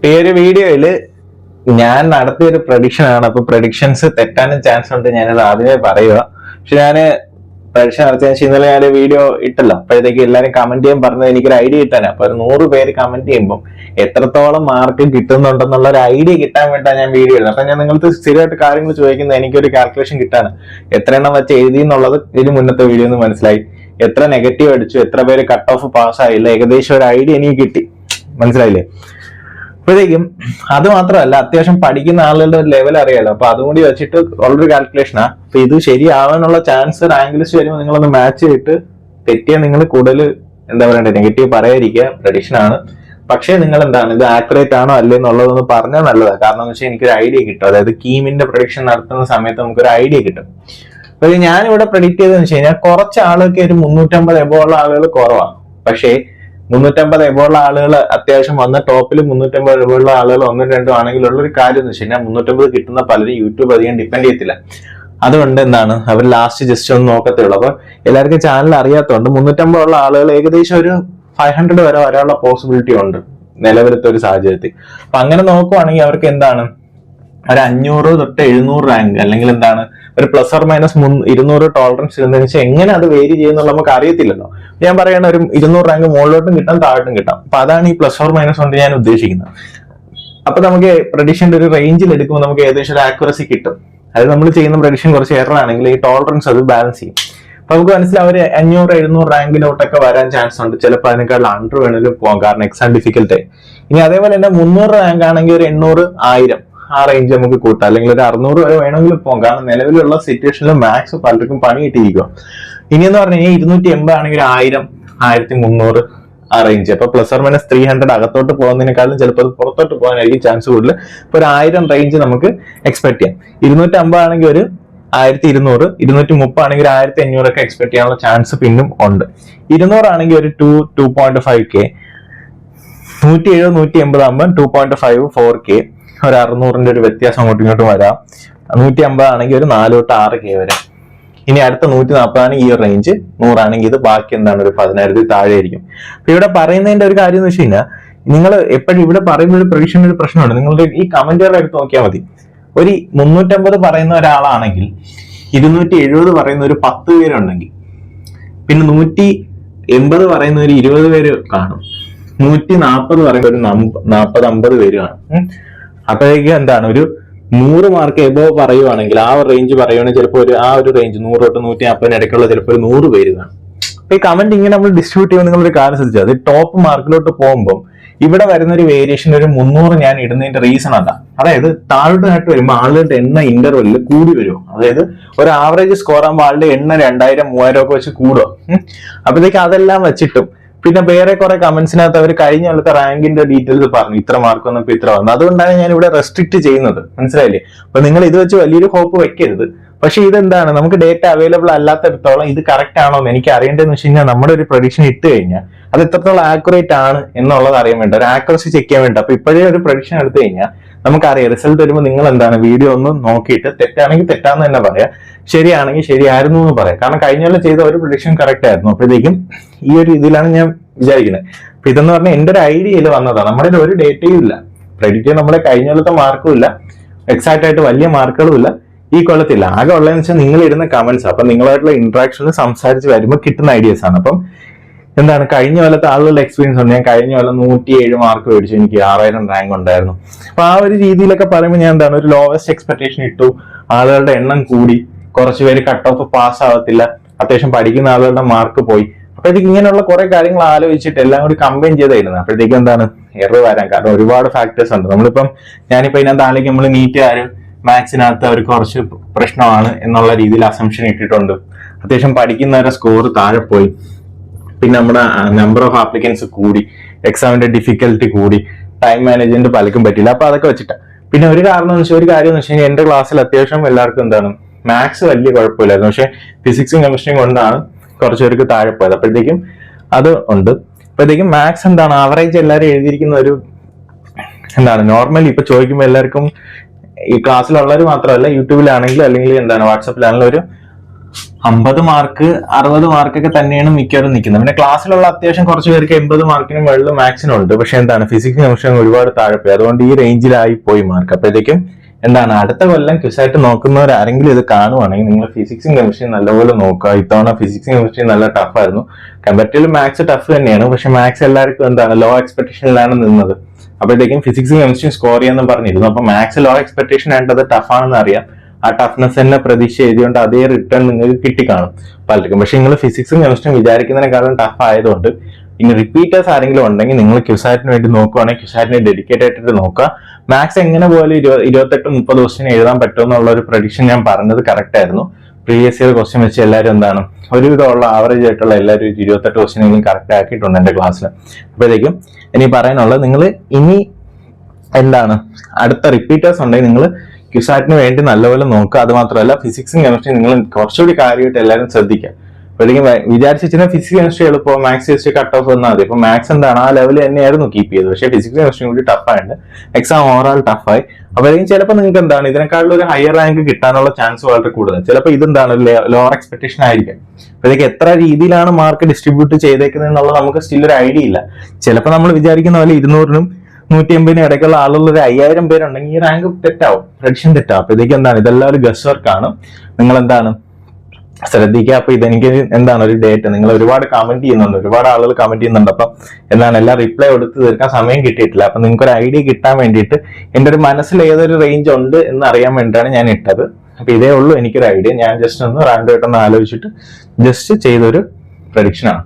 ഈ ഒരു വീഡിയോയില് ഞാൻ നടത്തിയൊരു പ്രഡിക്ഷൻ ആണ്. അപ്പൊ പ്രഡിക്ഷൻസ് തെറ്റാനും ചാൻസ് ഉണ്ട്, ഞാനത് ആദ്യമേ പറയുക. പക്ഷെ ഞാന് പ്രഡിക്ഷൻ നടത്തിയതിന് ശേഷം ഇന്നലെ ഞാൻ വീഡിയോ ഇട്ടല്ലോ, അപ്പോഴത്തേക്ക് എല്ലാവരും കമന്റ് ചെയ്യാൻ പറഞ്ഞത് എനിക്കൊരു ഐഡിയ കിട്ടാനാണ്. അപ്പൊ ഒരു 100 പേര് കമന്റ് ചെയ്യുമ്പോൾ എത്രത്തോളം മാർക്ക് കിട്ടുന്നുണ്ടെന്നുള്ള ഒരു ഐഡിയ കിട്ടാൻ വേണ്ടിയാണ് ഞാൻ വീഡിയോ ഇടുന്നത്. അപ്പൊ ഞാൻ നിങ്ങൾക്ക് സ്ഥിരമായിട്ട് കാര്യങ്ങൾ ചോദിക്കുന്നത് എനിക്കൊരു കാൽക്കുലേഷൻ കിട്ടാണ്. എത്ര എണ്ണം വെച്ച് എഴുതി എന്നുള്ളത് ഇതിന് മുന്നത്തെ വീഡിയോ ഒന്ന് മനസ്സിലായി. എത്ര നെഗറ്റീവ് അടിച്ചു, എത്ര പേര് കട്ട് ഓഫ് പാസ്സായില്ല, ഏകദേശം ഒരു ഐഡിയ എനിക്ക് കിട്ടി. മനസ്സിലായില്ലേ? അപ്പോഴേക്കും അത് മാത്രമല്ല, അത്യാവശ്യം പഠിക്കുന്ന ആളുകളുടെ ഒരു ലെവൽ അറിയാലോ. അപ്പൊ അതും കൂടി വെച്ചിട്ട് ഉള്ളൊരു കാൽക്കുലേഷനാ. അപ്പൊ ഇത് ശരിയാവാനുള്ള ചാൻസ് റാങ്ക് ലിസ്റ്റ് വരുമ്പോൾ നിങ്ങളൊന്ന് മാച്ച് ചെയ്തിട്ട് തെറ്റിയാൽ നിങ്ങൾ കൂടുതൽ എന്താ പറയണ്ടേ, നെഗറ്റീവ് പറയാതിരിക്കുക. പ്രഡിക്ഷൻ ആണ്, പക്ഷേ നിങ്ങൾ എന്താണ് ഇത് ആക്യുറേറ്റ് ആണോ അല്ലേ എന്നുള്ളതൊന്ന് പറഞ്ഞാൽ നല്ലതാണ്. കാരണം എന്ന് വെച്ചാൽ എനിക്കൊരു ഐഡിയ കിട്ടും. അതായത് കീമിന്റെ പ്രഡിക്ഷൻ നടത്തുന്ന സമയത്ത് നമുക്കൊരു ഐഡിയ കിട്ടും. അപ്പൊ ഞാനിവിടെ പ്രഡിക്ട് ചെയ്തതെന്ന് വെച്ച് കഴിഞ്ഞാൽ കുറച്ച് ആളൊക്കെ ഒരു 350 എബോ ഉള്ള ആളുകൾ കുറവാണ്. പക്ഷേ 350 എബോ ഉള്ള ആളുകൾ അത്യാവശ്യം വന്ന ടോപ്പിൽ 350 എബോ ഉള്ള ആളുകൾ 1-2 ആണെങ്കിൽ ഉള്ളൊരു കാര്യം എന്ന് വെച്ച് കഴിഞ്ഞാൽ 350 കിട്ടുന്ന പലരും യൂട്യൂബ് അധികം ഡിപ്പെൻഡ് ചെയ്യത്തില്ല. അതുകൊണ്ട് എന്താണ് അവർ ലാസ്റ്റ് ജസ്റ്റ് ഒന്ന് നോക്കത്തേ ഉള്ളൂ. അപ്പൊ എല്ലാവർക്കും ചാനൽ അറിയാത്തതുകൊണ്ട് 350 ഉള്ള ആളുകൾ ഏകദേശം ഒരു 500 വരെ വരാനുള്ള പോസിബിലിറ്റി ഉണ്ട് നിലവിലത്തെ ഒരു സാഹചര്യത്തിൽ. അപ്പൊ അങ്ങനെ നോക്കുവാണെങ്കിൽ അവർക്ക് എന്താണ് ഒരു 500 തൊട്ട് 700 റാങ്ക്, അല്ലെങ്കിൽ എന്താണ് ഒരു പ്ലസ് ഓർ മൈനസ് 200 ടോളറൻസ് ഇരുന്നതെന്ന് വെച്ചാൽ എങ്ങനെ അത് വേരി ചെയ്യുന്നുള്ള നമുക്ക് അറിയത്തില്ലല്ലോ. ഞാൻ പറയണ ഒരു 200 റാങ്ക് മുകളിലോട്ടും കിട്ടാം താഴോട്ടും കിട്ടാം. അപ്പൊ അതാണ് ഈ പ്ലസ് ഓർ മൈനസ് കൊണ്ട് ഞാൻ ഉദ്ദേശിക്കുന്നത്. അപ്പൊ നമുക്ക് പ്രഡിക്ഷന്റെ ഒരു റേഞ്ചിൽ എടുക്കുമ്പോൾ നമുക്ക് ഏകദേശം ഒരു ആക്യുറസി കിട്ടും. അതായത് നമ്മൾ ചെയ്യുന്ന പ്രഡിക്ഷൻ കുറച്ച് എറർ ആണെങ്കിൽ ഈ ടോളറൻസ് അത് ബാലൻസ് ചെയ്യും. അപ്പൊ നമുക്ക് മനസ്സിലാവും ഒരു 500-700 റാങ്കിലോട്ടൊക്കെ വരാൻ ചാൻസ് ഉണ്ട്. ചിലപ്പോൾ അതിനേക്കാൾ അണ്ടർ വേണമെങ്കിലും പോകാം, കാരണം എക്സാം ഡിഫിക്കൽട്ട് ആയി. ഇനി അതേപോലെ തന്നെ 300 റാങ്ക് ആണെങ്കിൽ ഒരു 800-1000 ആ റേഞ്ച് നമുക്ക് കൂട്ടാം, അല്ലെങ്കിൽ ഒരു 600 വരെ വേണമെങ്കിലും പോകാം. കാരണം നിലവിലുള്ള സിറ്റുവേഷനിൽ മാക്സ് പലർക്കും പണി കിട്ടിയിരിക്കും. ഇനിയെന്ന് പറഞ്ഞു കഴിഞ്ഞാൽ 280 ആണെങ്കിൽ 1000-1300 ആ റേഞ്ച്. അപ്പൊ പ്ലസ് ഓർ മൈനസ് 300 അകത്തോട്ട് പോകുന്നതിനേക്കാളും ചിലപ്പോൾ അത് പുറത്തോട്ട് പോകാനായിരിക്കും ചാൻസ് കൂടുതൽ. ഇപ്പൊ ഒരു 1000 റേഞ്ച് നമുക്ക് എക്സ്പെക്ട് ചെയ്യാം. 250 ആണെങ്കിൽ ഒരു 1200, 230 ആണെങ്കിൽ 1500 ഒക്കെ എക്സ്പെക്ട് ചെയ്യാനുള്ള ചാൻസ് പിന്നും ഉണ്ട്. 200 ആണെങ്കിൽ ഒരു 2.5K, 170-180 ആകുമ്പോൾ 2.5-4K, ഒരു 600ന്റെ ഒരു വ്യത്യാസം അങ്ങോട്ടും ഇങ്ങോട്ടും വരാം. 150 ആണെങ്കിൽ ഒരു 4-6K വരാം. ഇനി അടുത്ത 140 ആണ് ഈ റേഞ്ച്. 100 ആണെങ്കിൽ ഇത് ബാക്കി എന്താണ് ഒരു 10,000 താഴെ ആയിരിക്കും. അപ്പൊ ഇവിടെ പറയുന്നതിന്റെ ഒരു കാര്യം എന്ന് വെച്ച് കഴിഞ്ഞാൽ, നിങ്ങൾ എപ്പോഴും ഇവിടെ പറയുമ്പോൾ ഒരു പ്രഡിക്ഷന്റെ ഒരു പ്രശ്നമുണ്ട്. നിങ്ങളുടെ ഈ കമന്റുകളുടെ എടുത്ത് നോക്കിയാൽ മതി. ഒരു 350 പറയുന്ന ഒരാളാണെങ്കിൽ 270 പറയുന്ന ഒരു 10 പേരുണ്ടെങ്കിൽ, പിന്നെ 180 പറയുന്ന ഒരു 20 പേര് കാണും, 140 പറയുന്ന ഒരു 40-50 പേര് കാണും. അപ്പോഴേക്കും എന്താണ് ഒരു 100 മാർക്ക് എബോ പറയുവാണെങ്കിൽ, ആ ഒരു റേഞ്ച് പറയുവാണെങ്കിൽ ചിലപ്പോൾ ആ ഒരു റേഞ്ച് 100 തൊട്ട് 150 ഇടയ്ക്കുള്ള ചിലപ്പോൾ ഒരു 100 പേര് കാണും. അപ്പൊ ഈ കമന്റ് ഇങ്ങനെ നമ്മൾ ഡിസ്ട്രിബ്യൂട്ട് ചെയ്യുമ്പോൾ നിങ്ങളൊരു കാര്യം ശ്രദ്ധിച്ചാൽ, അത് ടോപ്പ് മാർക്കിലോട്ട് പോകുമ്പോൾ ഇവിടെ വരുന്ന ഒരു വേരിയേഷൻ ഒരു 300 ഞാൻ ഇടുന്നതിന്റെ റീസൺ അതാ. അതായത് താഴോട്ടായിട്ട് വരുമ്പോൾ ആളുകളുടെ എണ്ണ ഇന്റർവെല്ലിൽ കൂടി വരും. അതായത് ഒരു ആവറേജ് സ്കോർ ആകുമ്പോൾ ആളുടെ എണ്ണ 2000-3000 ഒക്കെ വെച്ച് കൂടും. അപ്പോഴത്തേക്ക് അതെല്ലാം വെച്ചിട്ടും പിന്നെ വേറെ കുറെ കമന്റ്സിനകത്ത് അവർ കഴിഞ്ഞ കൊല്ലത്തെ റാങ്കിന്റെ ഡീറ്റെയിൽസ് പറഞ്ഞു, ഇത്ര മാർക്ക് വന്നപ്പോ ഇത്ര വന്നു. അതുകൊണ്ടാണ് ഞാൻ ഇവിടെ റെസ്ട്രിക്ട് ചെയ്യുന്നത്. മനസ്സിലായില്ലേ? അപ്പൊ നിങ്ങൾ ഇത് വെച്ച് വലിയൊരു ഹോപ്പ് വെക്കരുത്. പക്ഷെ ഇതെന്താണ്, നമുക്ക് ഡേറ്റ അവൈലബിൾ അല്ലാത്തടത്തോളം ഇത് കറക്റ്റ് ആണോ എന്ന് എനിക്ക് അറിയേണ്ടതെന്ന് വെച്ച് കഴിഞ്ഞാൽ, നമ്മുടെ ഒരു പ്രഡിക്ഷൻ ഇട്ട് കഴിഞ്ഞാൽ അത് എത്രത്തോളം ആക്യുറേറ്റ് ആണ് എന്നുള്ളത് അറിയാൻ വേണ്ട, ഒരു ആക്യുറസി ചെക്ക് ചെയ്യാൻ വേണ്ട. അപ്പൊ ഇപ്പോഴേ ഒരു പ്രഡിക്ഷൻ എടുത്തു കഴിഞ്ഞാൽ നമുക്കറിയാം റിസൾട്ട് വരുമ്പോൾ നിങ്ങൾ എന്താണ് വീഡിയോ ഒന്ന് നോക്കിയിട്ട് തെറ്റാണെങ്കിൽ തെറ്റാന്ന് തന്നെ പറയാം, ശരിയാണെങ്കിൽ ശരിയായിരുന്നു എന്ന് പറയാം. കാരണം കഴിഞ്ഞ കൊല്ലം ചെയ്ത ഒരു പ്രഡിക്ഷൻ കറക്റ്റ് ആയിരുന്നു. അപ്പോഴത്തേക്കും ഈ ഒരു ഇതിലാണ് ഞാൻ വിചാരിക്കുന്നത്. അപ്പൊ ഇതെന്ന് പറഞ്ഞാൽ എന്റെ ഒരു ഐഡിയയിൽ വന്നതാണ്. നമ്മുടെ ഒരു ഡേറ്റയും ഇല്ല, പ്രഡിക്റ്റ് ചെയ്യാൻ നമ്മുടെ കഴിഞ്ഞ കൊല്ലത്തെ മാർക്കും ഇല്ല, എക്സാക്ട് ആയിട്ട് വലിയ മാർക്കുകളും ഇല്ല ഈ കൊല്ലത്തില്ല. ആകെ ഉള്ളതെന്ന് വെച്ചാൽ നിങ്ങൾ ഇടുന്ന കമന്റ്സ്, അപ്പൊ നിങ്ങളായിട്ടുള്ള ഇന്ററാക്ഷനിൽ സംസാരിച്ച് വരുമ്പോൾ കിട്ടുന്ന ഐഡിയാസ് ആണ്. അപ്പം എന്താണ് കഴിഞ്ഞ കൊല്ലത്തെ ആളുകളുടെ എക്സ്പീരിയൻസ് ഉണ്ട്. ഞാൻ കഴിഞ്ഞ കൊല്ലം 107 മാർക്ക് മേടിച്ചു, എനിക്ക് 6000 റാങ്ക് ഉണ്ടായിരുന്നു. അപ്പൊ ആ ഒരു രീതിയിലൊക്കെ പറയുമ്പോൾ ഞാൻ എന്താണ് ഒരു ലോവസ്റ്റ് എക്സ്പെക്ടേഷൻ ഇട്ടു. ആളുകളുടെ എണ്ണം കൂടി, കുറച്ചുപേര് കട്ട് ഓഫ് പാസ് ആവത്തില്ല, അത്യാവശ്യം പഠിക്കുന്ന ആളുകളുടെ മാർക്ക് പോയി. അപ്പോഴത്തേക്ക് ഇങ്ങനെയുള്ള കുറെ കാര്യങ്ങൾ ആലോചിച്ചിട്ട് എല്ലാം കൂടി കമ്പൈൻ ചെയ്തായിരുന്നു. അപ്പോഴത്തേക്ക് എന്താണ് എറർ വരാൻ കാരണം ഒരുപാട് ഫാക്ടേഴ്സ് ഉണ്ട്. ഞാനിപ്പോ ഇതിനകത്ത് ആണെങ്കിൽ നമ്മൾ നീറ്റുകാരും മാത്സിനകത്ത് അവർക്ക് കുറച്ച് പ്രശ്നമാണ് എന്നുള്ള രീതിയിൽ അസംഷൻ ഇട്ടിട്ടുണ്ട്. അത്യാവശ്യം പഠിക്കുന്നവരുടെ സ്കോർ താഴെ പോയി, പിന്നെ നമ്മുടെ നമ്പർ ഓഫ് ആപ്ലിക്കൻസ് കൂടി, എക്സാമിന്റെ ഡിഫിക്കൽട്ടി കൂടി, ടൈം മാനേജ്മെന്റ് പലർക്കും പറ്റില്ല. അപ്പൊ അതൊക്കെ വെച്ചിട്ട് പിന്നെ ഒരു കാര്യം എന്ന് വെച്ച് കഴിഞ്ഞാൽ എന്റെ ക്ലാസ്സിൽ അത്യാവശ്യം എല്ലാവർക്കും എന്താണ് മാത്സ് വലിയ കുഴപ്പമില്ലായിരുന്നു. പക്ഷെ ഫിസിക്സും കെമിസ്ട്രിയും കൊണ്ടാണ് കുറച്ചുപേർക്ക് താഴെ പോയത്. അപ്പോഴത്തേക്കും അത് ഉണ്ട്. അപ്പോഴത്തേക്കും മാത്സ് എന്താണ് ആവറേജ് എല്ലാവരും എഴുതിയിരിക്കുന്ന ഒരു എന്താണ് നോർമലി ഇപ്പൊ ചോദിക്കുമ്പോൾ എല്ലാവർക്കും ഈ ക്ലാസ്സിലുള്ളവർ മാത്രമല്ല യൂട്യൂബിലാണെങ്കിലും അല്ലെങ്കിൽ എന്താണ് വാട്സാപ്പിലാണെങ്കിലും ഒരു 50 മാർക്ക് 60 മാർക്കൊക്കെ തന്നെയാണ് മിക്കവാറും നിൽക്കുന്നത്. പിന്നെ ക്ലാസ്സിലുള്ള അത്യാവശ്യം കുറച്ച് പേർക്ക് 80 മാർക്കിന് മുകളിൽ മാത്സിനും ഉണ്ട്. പക്ഷെ എന്താണ് ഫിസിക്സ് കെമിസ്ട്രി ഒരുപാട് താഴെ പോയി. അതുകൊണ്ട് ഈ റേഞ്ചിലായി പോയി മാർക്ക്. അപ്പോഴത്തേക്കും എന്താണ് അടുത്ത കൊല്ലം ക്വിസായിട്ട് നോക്കുന്നവർ ആരെങ്കിലും ഇത് കാണുവാണെങ്കിൽ നിങ്ങൾ ഫിസിക്സും കെമിസ്ട്രിയും നല്ലപോലെ നോക്കുക. ഇത്തവണ ഫിസിക്സും കെമിസ്ട്രിയും നല്ല ടഫായിരുന്നു. കമ്പാരിറ്റീവ്ലി മാത്സ് ടഫ് തന്നെയാണ്. പക്ഷെ മാത്സ് എല്ലാവർക്കും എന്താണ് ലോ എക്സ്പെക്ടേഷനിലാണ് നിന്നത്. അപ്പോഴത്തേക്കും ഫിസിക്സും കെമിസ്ട്രിയും സ്കോർ ചെയ്യാന്ന് പറഞ്ഞിരുന്നു. അപ്പൊ മാത്സ് ലോ എക്സ്പെക്ടേഷൻ ആയിട്ടത് ടഫാണെന്ന് അറിയാം. ആ ടഫ്നെസ് തന്നെ പ്രതീക്ഷ എഴുതിയോണ്ട് അതേ റിട്ടേൺ നിങ്ങൾക്ക് കിട്ടിക്കാണും പലർക്കും. പക്ഷെ നിങ്ങൾ ഫിസിക്സും കെമിസ്ട്രിയും വിചാരിക്കുന്നതിനേക്കാളും ടഫ് ആയതുകൊണ്ട് ഇനി റിപ്പീറ്റേഴ്സ് ആരെങ്കിലും ഉണ്ടെങ്കിൽ നിങ്ങൾ ക്യുസാറ്റിന് വേണ്ടി നോക്കുവാണെങ്കിൽ ക്യുസാറ്റിനെ ഡെഡിക്കേറ്റ് ആയിട്ട് നോക്കുക. മാത്സ് എങ്ങനെ പോലെ 28-30 ക്വസ്റ്റ്യൻ എഴുതാൻ പറ്റുമെന്നുള്ള ഒരു പ്രഡിക്ഷൻ ഞാൻ പറഞ്ഞത് കറക്റ്റ് ആയിരുന്നു. പ്രീവിയസ് ഇയർ ക്വസ്റ്റ്യൻ വെച്ച് എല്ലാവരും എന്താണ് ഒരുവിധമുള്ള ആവറേജ് ആയിട്ടുള്ള എല്ലാവരും 28 ക്വസ്റ്റ്യനെങ്കിലും കറക്റ്റ് ആക്കിയിട്ടുണ്ട് എന്റെ ക്ലാസ്സിൽ. അപ്പോഴത്തേക്കും ഇനി പറയാനുള്ളത് നിങ്ങൾ ഇനി എന്താണ് അടുത്ത റിപ്പീറ്റേഴ്സ് ഉണ്ടെങ്കിൽ നിങ്ങൾ ക്യുസാറ്റിന് വേണ്ടി നല്ലപോലെ നോക്കുക. അത് മാത്രമല്ല ഫിസിക്സും കെമിസ്ട്രിയും നിങ്ങൾ കുറച്ചുകൂടി കാര്യമായിട്ട് എല്ലാവരും ശ്രദ്ധിക്കുക. അപ്പോഴത്തേക്കും വിചാരിച്ചാൽ ഫിസിക്സ് കെമിസ്ട്രി എളുപ്പം മാത്സ് കെമിസ്ട്രി കട്ട് ഓഫ് വന്നാൽ മതി. ഇപ്പൊ മാത്സ് എന്താണ് ആ ലെവൽ തന്നെയായിരുന്നു കീപ്പ് ചെയ്തത്. പക്ഷേ ഫിസിക്സ് കെമിസ്ട്രി കൂടി ടഫായിട്ട് എക്സാം ഓവറോൾ ടഫായി. അപ്പോഴത്തേക്കും ചിലപ്പോൾ നിങ്ങൾക്ക് എന്താണ് ഇതിനേക്കാളും ഒരു ഹയർ റാങ്ക് കിട്ടാനുള്ള ചാൻസ് വളരെ കൂടുതൽ. ചിലപ്പോൾ ഇതെന്താണ് ലോവർ എക്സ്പെക്ടേഷൻ ആയിരിക്കും. അപ്പോഴത്തേക്ക് എത്ര രീതിയിലാണ് മാർക്ക് ഡിസ്ട്രിബ്യൂട്ട് ചെയ്തേക്കുന്നത് എന്നുള്ളത് നമുക്ക് സ്റ്റിൽ ഒരു ഐഡിയ ഇല്ല. ചിലപ്പോൾ നമ്മൾ വിചാരിക്കുന്ന പോലെ 200-നും 150-നും ഇടയ്ക്കുള്ള ആളുകൾ ഒരു 5000 പേരുണ്ടെങ്കിൽ ഈ റാങ്ക് തെറ്റാവും, പ്രഡിക്ഷൻ തെറ്റാവും. അപ്പോഴത്തേക്ക് എന്താണ് ഇതെല്ലാം ഒരു ഗസ് വർക്കാണ്. നിങ്ങൾ എന്താണ് ശ്രദ്ധിക്കുക. അപ്പൊ ഇതെനിക്ക് എന്താണ് ഒരു ഡേറ്റ് നിങ്ങൾ ഒരുപാട് കമന്റ് ചെയ്യുന്നുണ്ട്, ഒരുപാട് ആളുകൾ കമന്റ് ചെയ്യുന്നുണ്ട്. അപ്പം എന്താണ് എല്ലാം റിപ്ലൈ കൊടുത്ത് തീർക്കാൻ സമയം കിട്ടിയിട്ടില്ല. അപ്പൊ നിങ്ങൾക്ക് ഒരു ഐഡിയ കിട്ടാൻ വേണ്ടിയിട്ട് എന്റെ ഒരു മനസ്സിൽ ഏതൊരു റേഞ്ച് ഉണ്ട് എന്ന് അറിയാൻ വേണ്ടിയിട്ടാണ് ഞാൻ ഇട്ടത്. അപ്പൊ ഇതേ ഉള്ളൂ എനിക്കൊരു ഐഡിയ. ഞാൻ ജസ്റ്റ് ഒന്ന് റാൻഡം ആയിട്ടൊന്ന് ആലോചിച്ചിട്ട് ജസ്റ്റ് ചെയ്തൊരു പ്രഡിക്ഷൻ ആണ്.